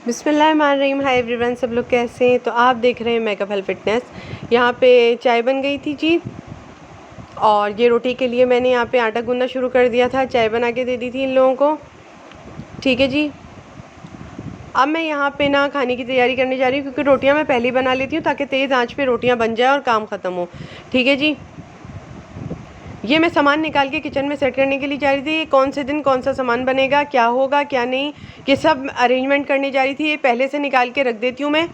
बिस्मिल्लाहिर्रहमानिर्रहीम। Hi everyone, सब लोग कैसे हैं? तो आप देख रहे हैं मेकअप हेल्थ फिटनेस। यहाँ पे चाय बन गई थी जी, और ये रोटी के लिए मैंने यहाँ पे आटा गूंदना शुरू कर दिया था। चाय बना के दे दी थी इन लोगों को। ठीक है जी। अब मैं यहाँ पे ना खाने की तैयारी करने जा रही हूँ, क्योंकि रोटियाँ मैं पहले ही बना लेती हूँ ताकि तेज़ आंच पे रोटियाँ बन जाए और काम ख़त्म हो। ठीक है जी। ये मैं सामान निकाल के किचन में सेट करने के लिए जा रही थी। कौन से दिन कौन सा सामान बनेगा, क्या होगा क्या नहीं, ये सब अरेंजमेंट करने जा रही थी। ये पहले से निकाल के रख देती हूँ मैं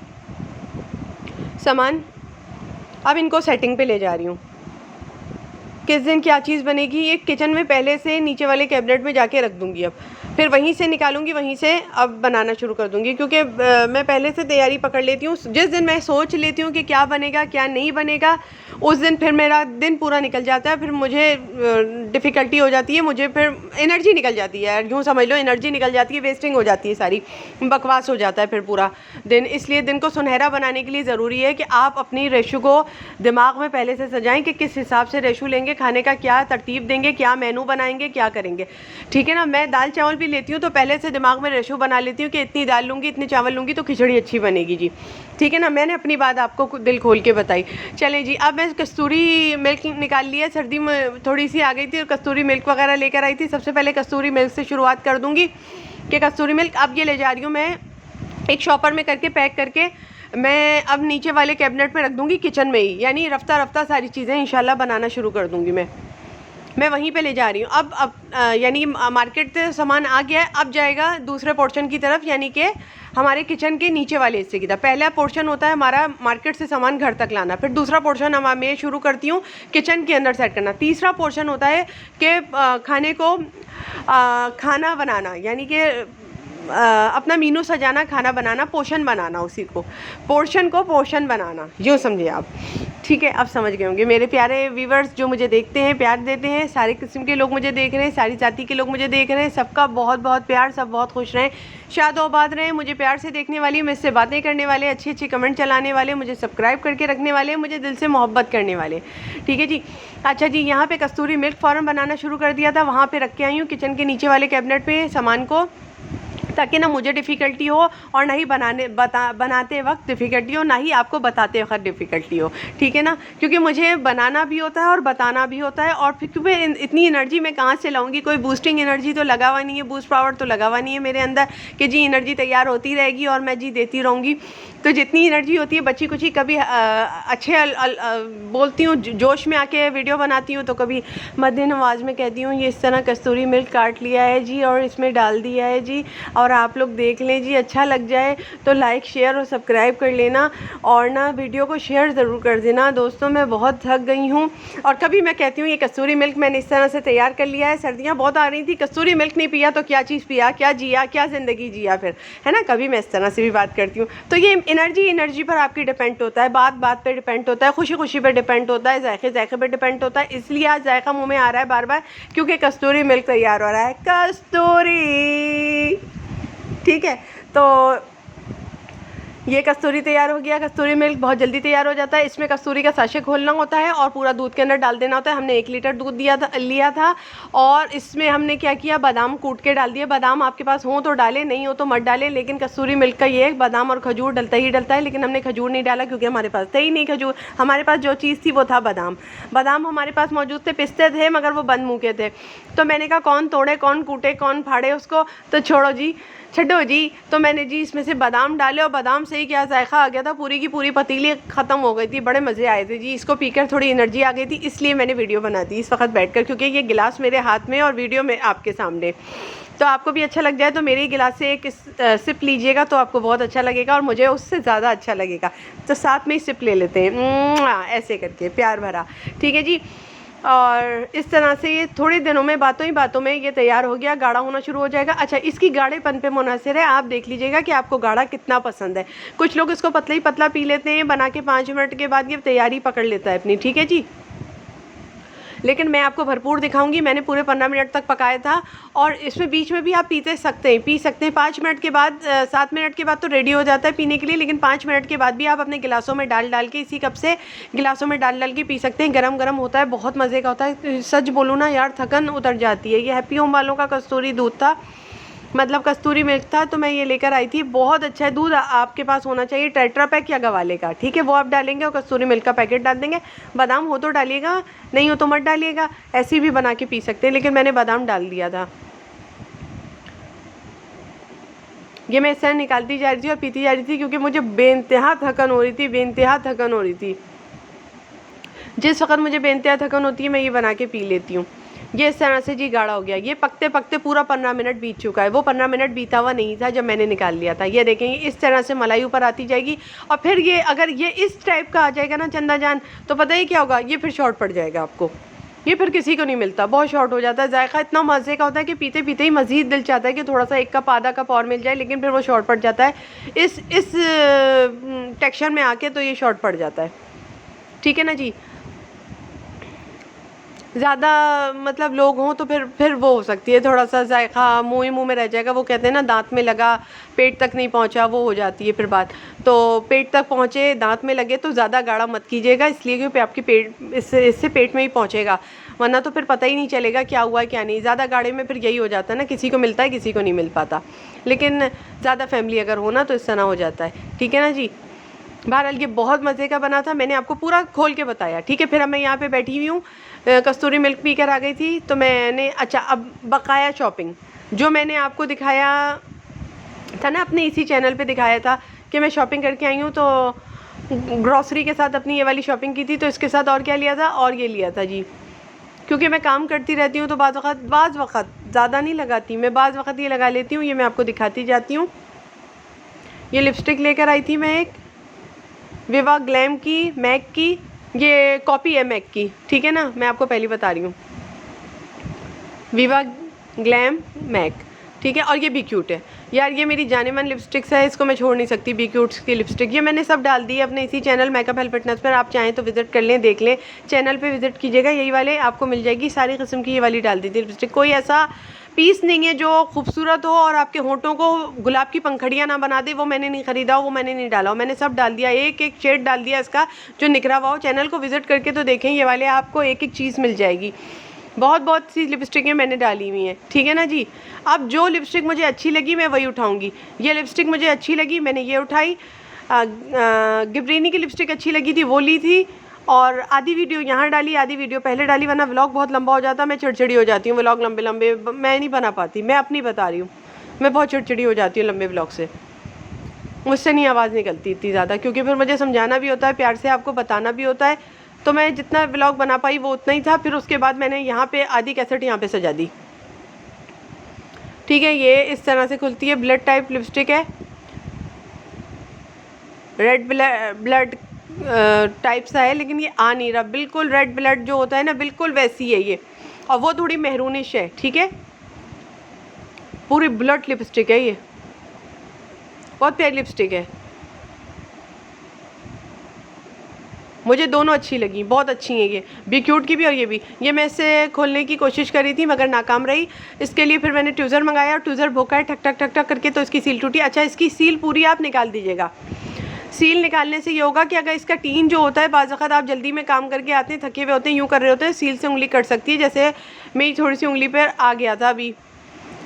सामान। अब इनको सेटिंग पे ले जा रही हूँ। किस दिन क्या चीज़ बनेगी ये किचन में पहले से नीचे वाले कैबिनेट में जाके रख दूँगी। अब फिर वहीं से निकालूंगी, वहीं से अब बनाना शुरू कर दूँगी, क्योंकि मैं पहले से तैयारी पकड़ लेती हूँ। जिस दिन मैं सोच लेती हूँ कि क्या बनेगा क्या नहीं बनेगा, उस दिन फिर मेरा दिन पूरा निकल जाता है। फिर मुझे डिफ़िकल्टी हो जाती है, मुझे फिर एनर्जी निकल जाती है, यूँ समझ लो एनर्जी निकल जाती है, वेस्टिंग हो जाती है, सारी बकवास हो जाता है फिर पूरा दिन। इसलिए दिन को सुनहरा बनाने के लिए ज़रूरी है कि आप अपनी रेशो को दिमाग में पहले से सजाएं कि किस हिसाब से रेशो लेंगे, खाने का क्या तरतीब देंगे, क्या मेनू बनाएंगे, क्या करेंगे। ठीक है ना। मैं दाल चावल भी लेती हूँ तो पहले से दिमाग में रेशो बना लेती हूँ कि इतनी दाल लूँगी, इतने चावल लूँगी तो खिचड़ी अच्छी बनेगी जी। ठीक है ना। मैंने अपनी बात आपको दिल खोल के बताई। चलें जी। अब मैं कस्तूरी मिल्क निकाल लिया, सर्दी में थोड़ी सी आ गई थी और कस्तूरी मिल्क वगैरह लेकर आई थी। सबसे पहले कस्तूरी मिल्क से शुरुआत कर दूँगी कि कस्तूरी मिल्क अब ये ले जा रही हूँ मैं एक शॉपर में करके पैक करके। मैं अब नीचे वाले कैबिनेट में रख दूँगी किचन में ही, यानी रफ्ता रफ्ता सारी चीज़ें इंशाल्लाह बनाना शुरू कर दूँगी। मैं वहीं पे ले जा रही हूँ। अब यानी मार्केट से सामान आ गया है, अब जाएगा दूसरे पोर्शन की तरफ, यानी कि हमारे किचन के नीचे वाले हिस्से की तरफ। पहला पोर्शन होता है हमारा मार्केट से सामान घर तक लाना, फिर दूसरा पोर्शन मैं शुरू करती हूँ किचन के अंदर सेट करना। तीसरा पोर्शन होता है कि खाने को खाना बनाना, यानी कि अपना मीनू सजाना, खाना बनाना, पोर्शन बनाना, उसी को पोर्शन को पोर्शन बनाना, यूँ समझिए आप। ठीक है, अब समझ गए होंगे मेरे प्यारे व्यूवर्स जो मुझे देखते हैं, प्यार देते हैं। सारे किस्म के लोग मुझे देख रहे हैं, सारी जाति के लोग मुझे देख रहे हैं। सबका बहुत बहुत प्यार, सब बहुत खुश रहें, शाद आबाद रहें। मुझे प्यार से देखने वाली, मुझसे बातें करने वाले, अच्छे अच्छे कमेंट चलाने वाले, मुझे सब्सक्राइब करके रखने वाले, मुझे दिल से मोहब्बत करने वाले। ठीक है जी। अच्छा जी, यहाँ पे कस्तूरी मिल्क फ़ौरन बनाना शुरू कर दिया था, वहाँ पे रख के आई हूँ किचन के नीचे वाले कैबिनेट पे सामान को, ताकि ना मुझे डिफ़िकल्टी हो और ना ही बनाते वक्त डिफ़िकल्टी हो, ना ही आपको बताते वक्त डिफ़िकल्टी हो। ठीक है ना। क्योंकि मुझे बनाना भी होता है और बताना भी होता है, और फिर क्योंकि इतनी एनर्जी मैं कहाँ से लाऊंगी, कोई बूस्टिंग एनर्जी तो लगा हुआ नहीं है, बूस्ट पावर तो लगा हुआ नहीं है मेरे अंदर कि जी एनर्जी तैयार होती रहेगी और मैं जी देती रहूँगी। तो जितनी एनर्जी होती है बची कुछ ही, कभी अच्छे बोलती हूँ, जोश में आके वीडियो बनाती हूँ, तो कभी मध्यम आवाज़ में कहती हूँ ये इस तरह कस्तूरी मिल्क काट लिया है जी और इसमें डाल दिया है जी, और आप लोग देख लें जी। अच्छा लग जाए तो लाइक शेयर और सब्सक्राइब कर लेना, और ना वीडियो को शेयर ज़रूर कर देना। दोस्तों मैं बहुत थक गई हूँ। और कभी मैं कहती हूँ ये कस्तूरी मिल्क मैंने इस तरह से तैयार कर लिया है, सर्दियाँ बहुत आ रही थी, कस्तूरी मिल्क नहीं पिया तो क्या चीज़ पिया, क्या जिया, क्या ज़िंदगी जिया फिर, है ना। कभी मैं इस तरह से भी बात करती हूँ। तो ये एनर्जी पर आपकी डिपेंड होता है, बात बात पे डिपेंड होता है, खुशी खुशी पे डिपेंड होता है, जायके पे डिपेंड होता है। इसलिए आज जायका मुँह में आ रहा है बार बार, क्योंकि कस्तूरी मिल्क तैयार हो रहा है। कस्तूरी, ठीक है। तो ये कस्तूरी तैयार हो गया। कस्तूरी मिल्क बहुत जल्दी तैयार हो जाता है। इसमें कस्तूरी का साशे खोलना होता है और पूरा दूध के अंदर डाल देना होता है। हमने 1 लीटर दूध लिया था, और इसमें हमने क्या किया, बादाम कूट के डाल दिए। बादाम आपके पास हो तो डालें, नहीं हो तो मत डालें, लेकिन कस्तूरी मिल्क का ये बादाम और खजूर डलता ही डलता है। लेकिन हमने खजूर नहीं डाला क्योंकि हमारे पास था ही नहीं खजूर। हमारे पास जो चीज़ थी वो था बादाम। बादाम हमारे पास मौजूद थे, पिस्ते थे, मगर वो बंद मुँह के थे। तो मैंने कहा कौन तोड़े, कौन कूटे, कौन फाड़े उसको, तो छोड़ो जी, छड्डो जी। तो मैंने जी इसमें से बादाम डाले, और बादाम से ही क्या जायका आ गया था, पूरी की पूरी पतीली ख़त्म हो गई थी। बड़े मज़े आए थे जी, इसको पीकर थोड़ी एनर्जी आ गई थी, इसलिए मैंने वीडियो बना दी इस वक्त बैठकर, क्योंकि ये गिलास मेरे हाथ में और वीडियो में आपके सामने। तो आपको भी अच्छा लग जाए तो मेरे ही गिलास से एक सिप लीजिएगा तो आपको बहुत अच्छा लगेगा, और मुझे उससे ज़्यादा अच्छा लगेगा। तो साथ में ही सिप ले लेते हैं, ऐसे करके प्यार भरा। ठीक है जी। और इस तरह से ये थोड़े दिनों में, बातों ही बातों में ये तैयार हो गया, गाढ़ा होना शुरू हो जाएगा। अच्छा, इसकी गाढ़ेपन पे मुनहसर है, आप देख लीजिएगा कि आपको गाढ़ा कितना पसंद है। कुछ लोग इसको पतला ही पतला पी लेते हैं, बना के 5 मिनट के बाद ये तैयारी पकड़ लेता है अपनी। ठीक है जी। लेकिन मैं आपको भरपूर दिखाऊंगी। मैंने पूरे 15 मिनट तक पकाया था, और इसमें बीच में भी आप पी सकते हैं। 5 मिनट के बाद, 7 मिनट के बाद तो रेडी हो जाता है पीने के लिए, लेकिन 5 मिनट के बाद भी आप अपने गिलासों में डाल के, इसी कप से गिलासों में डाल के पी सकते हैं। गरम गरम होता है, बहुत मज़े का होता है। सच बोलूँ ना यार, थकन उतर जाती है। ये हैप्पी होम वालों का कस्तूरी दूध था, मतलब कस्तूरी मिल्क था, तो मैं ये लेकर आई थी। बहुत अच्छा है दूध, आपके पास होना चाहिए टेट्रा पैक या गवाले का, ठीक है, वो आप डालेंगे और कस्तूरी मिल्क का पैकेट डाल देंगे। बादाम हो तो डालिएगा, नहीं हो तो मत डालिएगा, ऐसे भी बना के पी सकते हैं, लेकिन मैंने बादाम डाल दिया था। ये मैं इस तरह निकालती जा रही थी और पीती जा रही थी, क्योंकि मुझे बेइंतहा थकन हो रही थी, बेइंतहा थकन हो रही थी। जिस वक्त मुझे बेइंतहा थकन होती है मैं ये बना के पी लेती हूँ। ये इस तरह से जी गाढ़ा हो गया। ये पकते पकते पूरा 15 मिनट बीत चुका है। वो 15 मिनट बीता हुआ नहीं था जब मैंने निकाल लिया था। ये देखेंगे इस तरह से मलाई ऊपर आती जाएगी। और फिर ये अगर ये इस टाइप का आ जाएगा ना चंदा जान, तो पता ही क्या होगा, ये फिर शॉर्ट पड़ जाएगा आपको। ये फिर किसी को नहीं मिलता, बहुत शॉर्ट हो जाता है। जायका इतना मज़े का होता है कि पीते पीते ही मज़ीद दिल चाहता है कि थोड़ा सा 1 कप आधा कप और मिल जाए, लेकिन फिर वो शॉर्ट पड़ जाता है। इस टेक्सचर में आके तो ये शॉर्ट पड़ जाता है, ठीक है ना जी। ज़्यादा मतलब लोग हों तो फिर वो हो सकती है, थोड़ा सा जायका मुँह ही मुँह में रह जाएगा। वो कहते हैं ना दांत में लगा पेट तक नहीं पहुंचा, वो हो जाती है फिर बात। तो पेट तक पहुंचे दांत में लगे तो ज़्यादा गाढ़ा मत कीजिएगा, इसलिए कि आपकी पेट इससे पेट में ही पहुंचेगा, वरना तो फिर पता ही नहीं चलेगा क्या हुआ क्या नहीं। ज़्यादा गाढ़े में फिर यही हो जाता है ना, किसी को मिलता है किसी को नहीं मिल पाता। लेकिन ज़्यादा फैमिली अगर हो ना तो इस तरह हो जाता है, ठीक है ना जी। बहरहाल ये बहुत मज़े का बना था, मैंने आपको पूरा खोल के बताया, ठीक है। फिर अब मैं यहाँ पे बैठी हुई हूँ, कस्तूरी मिल्क पी कर आ गई थी, तो मैंने अच्छा अब बकाया शॉपिंग जो मैंने आपको दिखाया था ना, अपने इसी चैनल पे दिखाया था कि मैं शॉपिंग करके आई हूँ। तो ग्रॉसरी के साथ अपनी ये वाली शॉपिंग की थी, तो इसके साथ और क्या लिया था, और ये लिया था जी। क्योंकि मैं काम करती रहती हूँ तो बाज़ वक़्त ज़्यादा नहीं लगाती मैं, बाज़ वक़्त ये लगा लेती हूँ। ये मैं आपको दिखाती जाती हूँ। ये लिपस्टिक लेकर आई थी मैं, एक विवा ग्लैम की, मैक की, ये कॉपी है मैक की, ठीक है ना, मैं आपको पहले बता रही हूँ। विवा ग्लैम मैक, ठीक है। और ये बी क्यूट है यार, ये मेरी जानेमान लिपस्टिक्स है, इसको मैं छोड़ नहीं सकती। बी क्यूट्स की लिपस्टिक ये मैंने सब डाल दी है अपने इसी चैनल मेकअप हेल्थ फिटनेस पर। आप चाहें तो विजिट कर लें, देख लें, चैनल पे विजिट कीजिएगा, यही वाले आपको मिल जाएगी सारी किस्म की। ये वाली डाल दी थी लिपस्टिक, कोई ऐसा पीस नहीं है जो खूबसूरत हो और आपके होंठों को गुलाब की पंखड़ियाँ ना बना दे, वो मैंने नहीं ख़रीदा, वो मैंने नहीं डाला, मैंने सब डाल दिया, एक एक शेड डाल दिया इसका जो निखरा हुआ हो। चैनल को विजिट करके तो देखें, ये वाले आपको एक एक चीज़ मिल जाएगी। बहुत सी लिपस्टिकें मैंने डाली हुई हैं, ठीक है ना जी। अब जो लिपस्टिक मुझे अच्छी लगी मैं वही उठाऊंगी। ये लिपस्टिक मुझे अच्छी लगी, मैंने ये उठाई। गिब्रेनी की लिपस्टिक अच्छी लगी थी, वो ली थी। और आधी वीडियो यहाँ डाली, आधी वीडियो पहले डाली, वरना व्लॉग बहुत लंबा हो जाता है, मैं चिड़चिड़ी हो जाती हूँ। व्लॉग लंबे लंबे मैं नहीं बना पाती, मैं अपनी बता रही हूँ, मैं बहुत चिड़चिड़ी हो जाती हूँ लंबे व्लॉग से, मुझसे नहीं आवाज़ निकलती इतनी ज़्यादा, क्योंकि फिर मुझे समझाना भी होता है, प्यार से आपको बताना भी होता है। तो मैं जितना व्लॉग बना पाई वो उतना ही था। फिर उसके बाद मैंने यहाँ पे आधी कैसेट यहाँ पे सजा दी, ठीक है। ये इस तरह से खुलती है, ब्लड टाइप लिपस्टिक है, रेड ब्लड टाइप सा है, लेकिन ये आ नहीं रहा, बिल्कुल रेड ब्लड जो होता है ना बिल्कुल वैसी है ये, और वो थोड़ी मेहरूनिश है, ठीक है। पूरी ब्लड लिपस्टिक है ये, बहुत प्यारी लिपस्टिक है, मुझे दोनों अच्छी लगी, बहुत अच्छी हैं ये, बी क्यूट की भी और ये भी। ये मैं इसे खोलने की कोशिश करी थी मगर नाकाम रही। इसके लिए फिर मैंने ट्यूज़र मंगाया, और ट्यूज़र भोंका है ठक ठक ठक ठक करके, तो इसकी सील टूटी। अच्छा, इसकी सील पूरी आप निकाल दीजिएगा। सील निकालने से ये होगा कि अगर इसका टीन जो होता है, बाज़ वक़्त आप जल्दी में काम करके आते हैं, थके हुए होते हैं, यूँ कर रहे होते हैं, सील से उंगली कट सकती है। जैसे मेरी थोड़ी सी उंगली पर आ गया था अभी,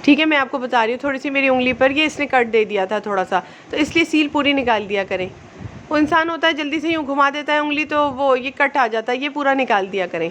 ठीक है, मैं आपको बता रही हूँ, थोड़ी सी मेरी उंगली पर ये इसने कट दे दिया था थोड़ा सा, तो इसलिए सील पूरी निकाल दिया करें। वो इंसान होता है जल्दी से यूँ घुमा देता है उंगली, तो वो ये कट आ जाता है, ये पूरा निकाल दिया करें।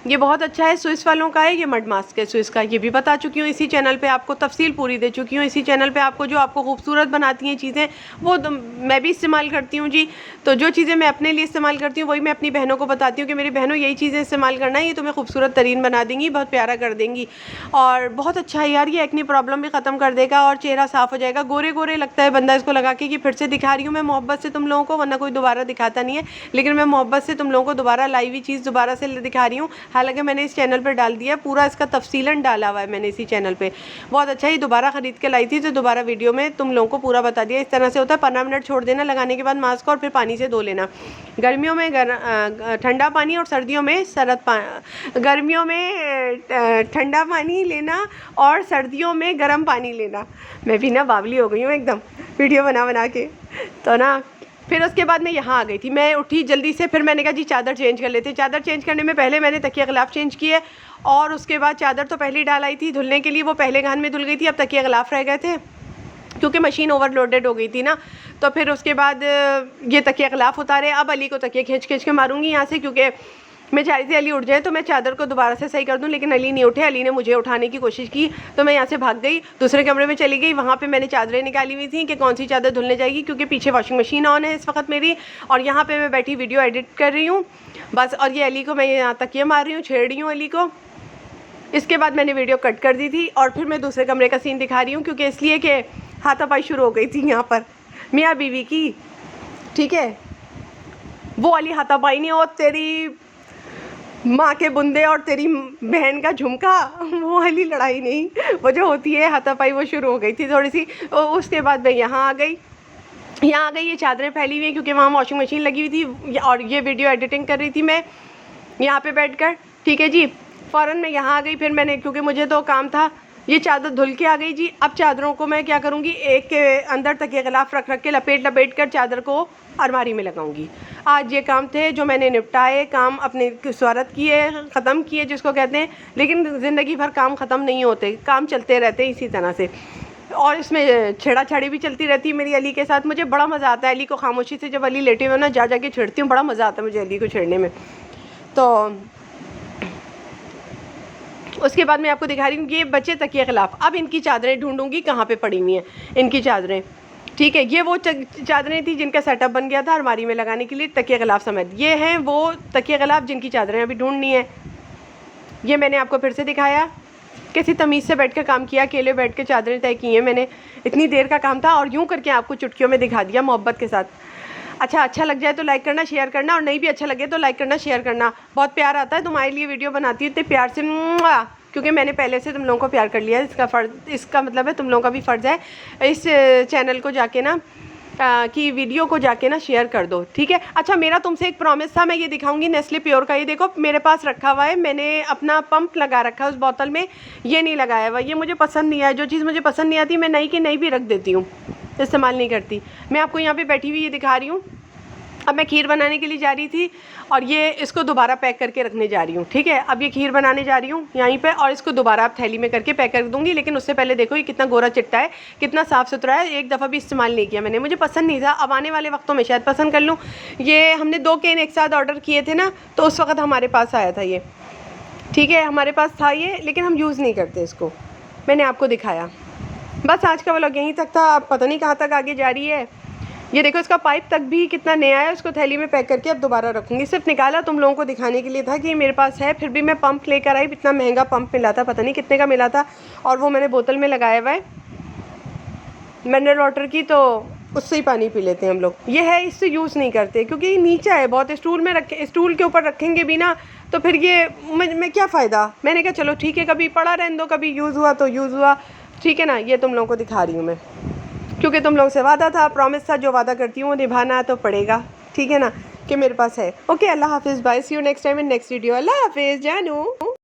ये बहुत अच्छा है, स्विस वालों का है, ये मड मास्क है स्विस का, ये भी बता चुकी हूँ इसी चैनल पे, आपको तफसील पूरी दे चुकी हूँ इसी चैनल पे। आपको जो आपको खूबसूरत बनाती हैं चीज़ें, वो तो मैं भी इस्तेमाल करती हूँ जी। तो जो चीज़ें मैं अपने लिए इस्तेमाल करती हूँ वही मैं अपनी बहनों को बताती हूँ कि मेरी बहनों यही चीज़ें इस्तेमाल करना है, ये तुम्हें खूबसूरत तरीन बना देंगी, बहुत प्यारा कर देंगी। और बहुत अच्छा है यार, ये एक्ने प्रॉब्लम भी ख़त्म कर देगा और चेहरा साफ़ हो जाएगा। गोरे गोरे लगता है बंदा इसको लगा के, कि फिर से दिखा रही हूँ मैं मोहब्बत से तुम लोगों को, वरना कोई दोबारा दिखाता नहीं है, लेकिन मैं मोहब्बत से तुम लोगों को दोबारा लाई हुई चीज़ दोबारा से दिखा रही हूँ। हालांकि मैंने इस चैनल पर डाल दिया पूरा, इसका तफसीलन डाला हुआ है मैंने इसी चैनल पे, बहुत अच्छा ही। दोबारा ख़रीद के लाई थी तो दोबारा वीडियो में तुम लोगों को पूरा बता दिया। इस तरह से होता है, 15 मिनट छोड़ देना लगाने के बाद मास्क, और फिर पानी से धो लेना। गर्मियों में ठंडा पानी और सर्दियों में गर्मियों में ठंडा पानी लेना और सर्दियों में गर्म पानी लेना। मैं भी ना बावली हो गई हूँ एकदम वीडियो बना बना के, तो ना फिर उसके बाद मैं यहाँ आ गई थी, मैं उठी जल्दी से, फिर मैंने कहा जी चादर चेंज कर लेते। चादर चेंज करने में पहले मैंने तकिया गिलाफ चेंज किए और उसके बाद चादर तो पहले ही डाल आई थी धुलने के लिए, वो पहले घान में धुल गई थी, अब तकिया गिलाफ रह गए थे क्योंकि मशीन ओवरलोडेड हो गई थी ना। तो फिर उसके बाद ये तकिया गिलाफ उतारे। अब अली को तकिया खींच खींच के मारूंगी यहाँ से, क्योंकि मैं चाह रही थी अली उठ जाए तो मैं चादर को दोबारा से सही कर दूं, लेकिन अली नहीं उठे। अली ने मुझे उठाने की कोशिश की तो मैं यहाँ से भाग गई, दूसरे कमरे में चली गई। वहाँ पे मैंने चादरें निकाली हुई थी कि कौन सी चादर धुलने जाएगी, क्योंकि पीछे वॉशिंग मशीन ऑन है इस वक्त मेरी, और यहाँ पे मैं बैठी वीडियो एडिट कर रही हूँ बस। और ये अली को मैं यहाँ तकिया मार रही हूँ, छेड़ रही हूँ अली को। इसके बाद मैंने वीडियो कट कर दी थी और फिर मैं दूसरे कमरे का सीन दिखा रही हूँ, क्योंकि इसलिए कि हाथापाई शुरू हो गई थी यहाँ पर मियाँ बीवी की। ठीक है, वो वाली हाथापाई नहीं, और तेरी माँ के बुंदे और तेरी बहन का झुमका, वो वाली लड़ाई नहीं, वो जो होती है हाथापाई, वो शुरू हो गई थी थोड़ी सी। उसके बाद मैं यहाँ आ गई। ये चादरें फैली हुई हैं क्योंकि वहाँ वॉशिंग मशीन लगी हुई थी और ये वीडियो एडिटिंग कर रही थी मैं यहाँ पे बैठकर। ठीक है जी, फ़ौरन मैं यहाँ आ गई। फिर मैंने, क्योंकि मुझे तो काम था, ये चादर धुल के आ गई जी। अब चादरों को मैं क्या करूँगी, एक के अंदर तकिया गिलाफ रख के लपेट कर चादर को अलमारी में लगाऊंगी। आज ये काम थे जो मैंने निपटाए, काम अपने स्वारत किए, ख़त्म किए जिसको कहते हैं। लेकिन ज़िंदगी भर काम ख़त्म नहीं होते, काम चलते रहते हैं इसी तरह से, और इसमें छेड़ाछाड़ी भी चलती रहती है मेरी अली के साथ। मुझे बड़ा मज़ा आता है अली को खामोशी से, जब अली लेटे हुए ना जा के छेड़ती हूँ, बड़ा मज़ा आता है मुझे अली को छेड़ने में। तो उसके बाद मैं आपको दिखा रही हूँ ये बच्चे तकिया गिलाफ। अब इनकी चादरें ढूंढूंगी कहाँ पे पड़ी हुई हैं इनकी चादरें। ठीक है, ये वो चादरें थी जिनका सेटअप बन गया था अलमारी में लगाने के लिए तकिया गिलाफ समेत। ये हैं वो तकिया गिलाफ जिनकी चादरें अभी ढूंढनी है। ये मैंने आपको फिर से दिखाया, कैसी तमीज़ से बैठ कर काम किया, अकेले बैठ के चादरें तय की हैं मैंने। इतनी देर का काम था और यूँ करके आपको चुटकियों में दिखा दिया मोहब्बत के साथ। अच्छा लग जाए तो लाइक करना, शेयर करना, और नहीं भी अच्छा लगे तो लाइक करना, शेयर करना। बहुत प्यार आता है तुम्हारे लिए वीडियो बनाती हूँ इतने प्यार से, क्योंकि मैंने पहले से तुम लोगों को प्यार कर लिया है। इसका मतलब है तुम लोगों का भी फ़र्ज़ है इस चैनल को जाके ना कि वीडियो को जाके ना शेयर कर दो। ठीक है। अच्छा, मेरा तुमसे एक प्रॉमिस था, मैं ये दिखाऊंगी नेस्ले प्योर का। ये देखो मेरे पास रखा हुआ है, मैंने अपना पंप लगा रखा है उस बोतल में, ये नहीं लगाया हुआ। ये मुझे पसंद नहीं आया, जो चीज़ मुझे पसंद नहीं आती मैं नई की नई भी रख देती हूँ, इस्तेमाल नहीं करती। मैं आपको यहाँ पर बैठी हुई ये दिखा रही हूँ। अब मैं खीर बनाने के लिए जा रही थी और ये इसको दोबारा पैक करके रखने जा रही हूँ। ठीक है, अब ये खीर बनाने जा रही हूँ यहीं पे, और इसको दोबारा अब थैली में करके पैक कर दूँगी। लेकिन उससे पहले देखो ये कितना गोरा चिट्टा है, कितना साफ़ सुथरा है, एक दफ़ा भी इस्तेमाल नहीं किया मैंने, मुझे पसंद नहीं था। अब आने वाले वक्तों में शायद पसंद कर लूँ। ये हमने 2 कैन एक साथ ऑर्डर किए थे ना, तो उस वक्त हमारे पास आया था ये। ठीक है, हमारे पास था ये, लेकिन हम यूज़ नहीं करते इसको, मैंने आपको दिखाया। बस आज का व्लॉग यहीं तक था, अब पता नहीं कहाँ तक आगे जा रही है। ये देखो इसका पाइप तक भी कितना नया है, उसको थैली में पैक करके अब दोबारा रखूँगी। सिर्फ निकाला तुम लोगों को दिखाने के लिए था कि मेरे पास है, फिर भी मैं पंप लेकर आई। इतना महंगा पंप मिला था, पता नहीं कितने का मिला था, और वो मैंने बोतल में लगाया हुआ है मिनरल वाटर की, तो उससे ही पानी पी लेते हैं हम लोग। ये है, इससे यूज़ नहीं करते क्योंकि नीचा है बहुत, स्टूल में रखे, स्टूल के ऊपर रखेंगे भी ना तो फिर ये मैं क्या फ़ायदा। मैंने कहा चलो ठीक है, कभी पड़ा रहने दो, कभी यूज़ हुआ तो यूज़ हुआ। ठीक है ना, ये तुम लोगों को दिखा रही हूँ मैं, क्योंकि तुम लोगों से वादा था, प्रॉमिस था, जो वादा करती हूँ वो निभाना तो पड़ेगा। ठीक है ना, कि मेरे पास है। ओके, अल्लाह हाफिज़, bye, see you next time in next video. अल्लाह हाफिज़ जानू।